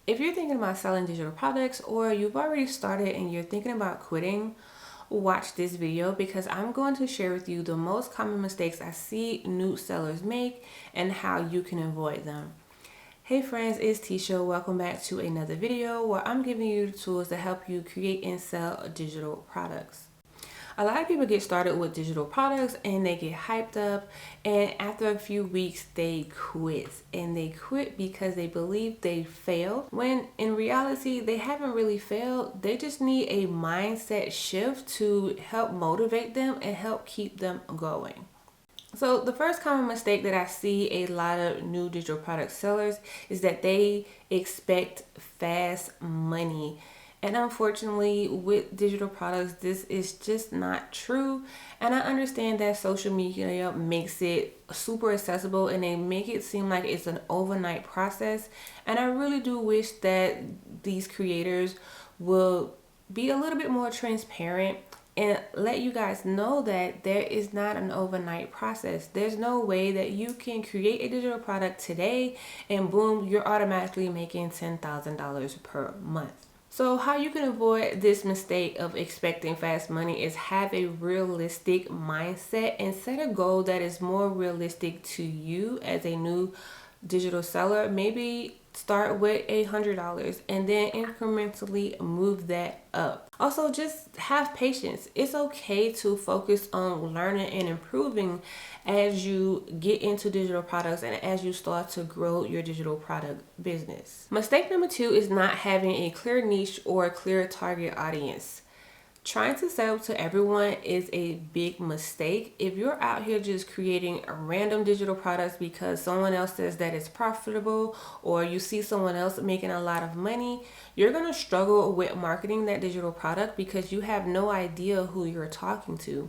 If you're thinking about selling digital products or you've already started and you're thinking about quitting, watch this video because I'm going to share with you the most common mistakes I see new sellers make and how you can avoid them. Hey friends, it's Tisha. Welcome back to another video where I'm giving you the tools to help you create and sell digital products. A lot of people get started with digital products and they get hyped up, and after a few weeks they quit. And they quit because they believe they failed, when in reality they haven't really failed. They just need a mindset shift to help motivate them and help keep them going. So the first common mistake that I see a lot of new digital product sellers is that they expect fast money. And unfortunately, with digital products, this is just not true. And I understand that social media makes it super accessible and they make it seem like it's an overnight process. And I really do wish that these creators will be a little bit more transparent and let you guys know that there is not an overnight process. There's no way that you can create a digital product today and boom, you're automatically making $10,000 per month. So how you can avoid this mistake of expecting fast money is have a realistic mindset and set a goal that is more realistic to you as a new digital seller. Maybe start with $100 and then incrementally move that up. Also, just have patience. It's okay to focus on learning and improving as you get into digital products and as you start to grow your digital product business. Mistake number 2 is not having a clear niche or a clear target audience. Trying to sell to everyone is a big mistake. If you're out here just creating random digital products because someone else says that it's profitable or you see someone else making a lot of money, you're going to struggle with marketing that digital product because you have no idea who you're talking to.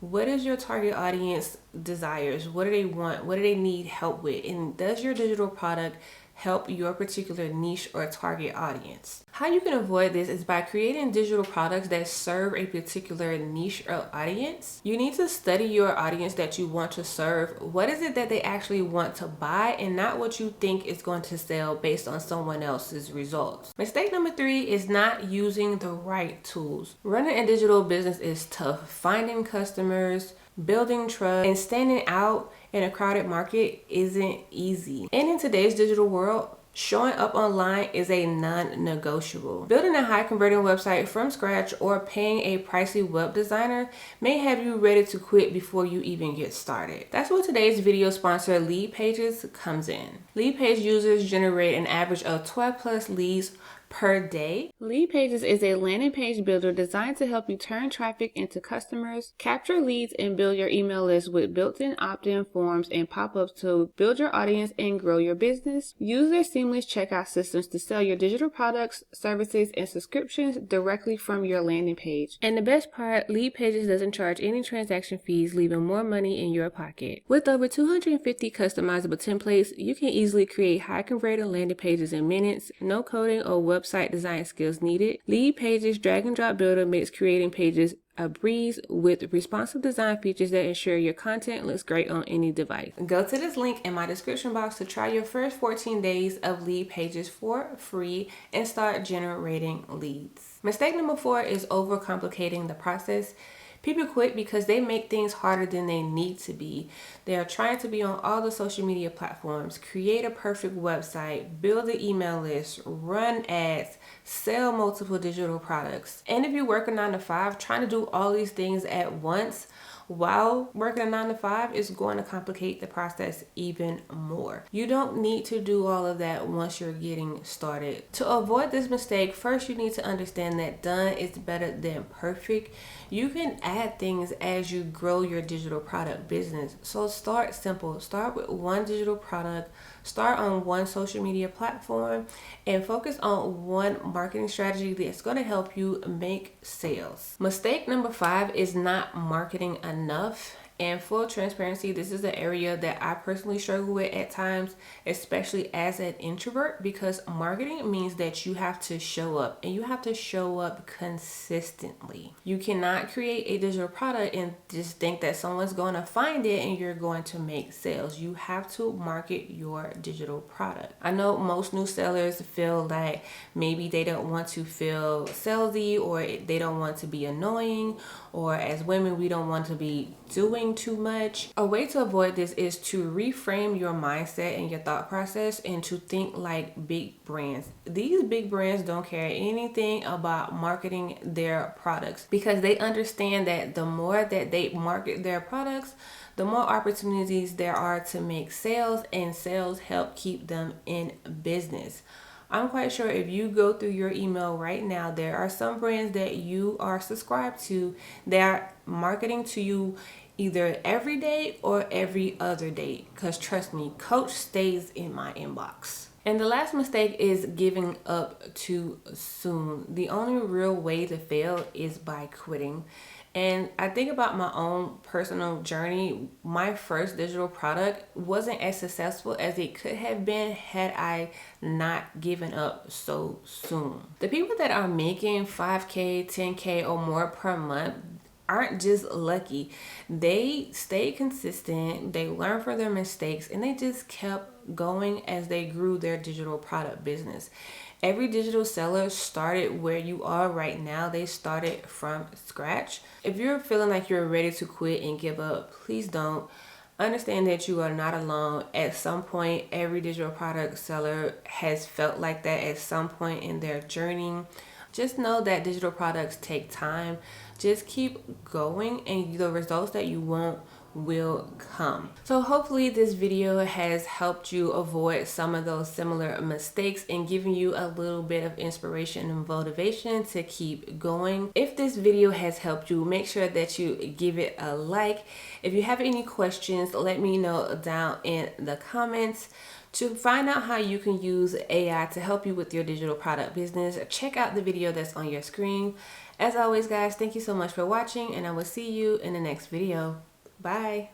What is your target audience desires? What do they want? What do they need help with? And does your digital product help your particular niche or target audience? How you can avoid this is by creating digital products that serve a particular niche or audience. You need to study your audience that you want to serve. What is it that they actually want to buy and not what you think is going to sell based on someone else's results. Mistake number 3 is not using the right tools. Running a digital business is tough. Finding customers, building trust, and standing out in a crowded market isn't easy. And in today's digital world, showing up online is a non-negotiable. Building a high converting website from scratch or paying a pricey web designer may have you ready to quit before you even get started. That's what today's video sponsor Leadpages comes in. Leadpage users generate an average of 12 plus leads per day. Leadpages is a landing page builder designed to help you turn traffic into customers, capture leads, and build your email list with built-in opt-in forms and pop-ups to build your audience and grow your business. Use their seamless checkout systems to sell your digital products, services, and subscriptions directly from your landing page. And the best part, Leadpages doesn't charge any transaction fees, leaving more money in your pocket. With over 250 customizable templates, you can easily create high-converting landing pages in minutes, no coding or website design skills needed. Leadpages drag and drop builder makes creating pages a breeze with responsive design features that ensure your content looks great on any device. Go to this link in my description box to try your first 14 days of Leadpages for free and start generating leads. Mistake number 4 is overcomplicating the process. People quit because they make things harder than they need to be. They are trying to be on all the social media platforms, create a perfect website, build an email list, run ads, sell multiple digital products. And if you work a 9 to 5, trying to do all these things at once while working a 9 to 5 is going to complicate the process even more. You don't need to do all of that once you're getting started. To avoid this mistake, first you need to understand that done is better than perfect. You can add things as you grow your digital product business. So start simple. Start with one digital product. Start on one social media platform and focus on one marketing strategy that's going to help you make sales. Mistake number 5 is not marketing enough. And full transparency, this is an area that I personally struggle with at times, especially as an introvert, because marketing means that you have to show up, and you have to show up consistently. You cannot create a digital product and just think that someone's going to find it and you're going to make sales. You have to market your digital product. I know most new sellers feel like maybe they don't want to feel salesy, or they don't want to be annoying, or as women we don't want to be doing too much. A way to avoid this is to reframe your mindset and your thought process and to think like big brands. These big brands don't care anything about marketing their products, because they understand that the more that they market their products, the more opportunities there are to make sales, and sales help keep them in business. I'm quite sure if you go through your email right now, there are some brands that you are subscribed to that are marketing to you either every day or every other day. Because trust me, Coach stays in my inbox. And the last mistake is giving up too soon. The only real way to fail is by quitting. And I think about my own personal journey. My first digital product wasn't as successful as it could have been had I not given up so soon. The people that are making 5K, 10K or more per month aren't just lucky. They stayed consistent, they learned from their mistakes, and they just kept going as they grew their digital product business. Every digital seller started where you are right now. They started from scratch. If you're feeling like you're ready to quit and give up, please don't. Understand that you are not alone. At some point, every digital product seller has felt like that at some point in their journey. Just know that digital products take time. Just keep going, and the results that you want will come. So hopefully this video has helped you avoid some of those similar mistakes and giving you a little bit of inspiration and motivation to keep going. If this video has helped you, make sure that you give it a like. If you have any questions, let me know down in the comments. To find out how you can use AI to help you with your digital product business, check out the video that's on your screen. As always, guys, thank you so much for watching, and I will see you in the next video. Bye.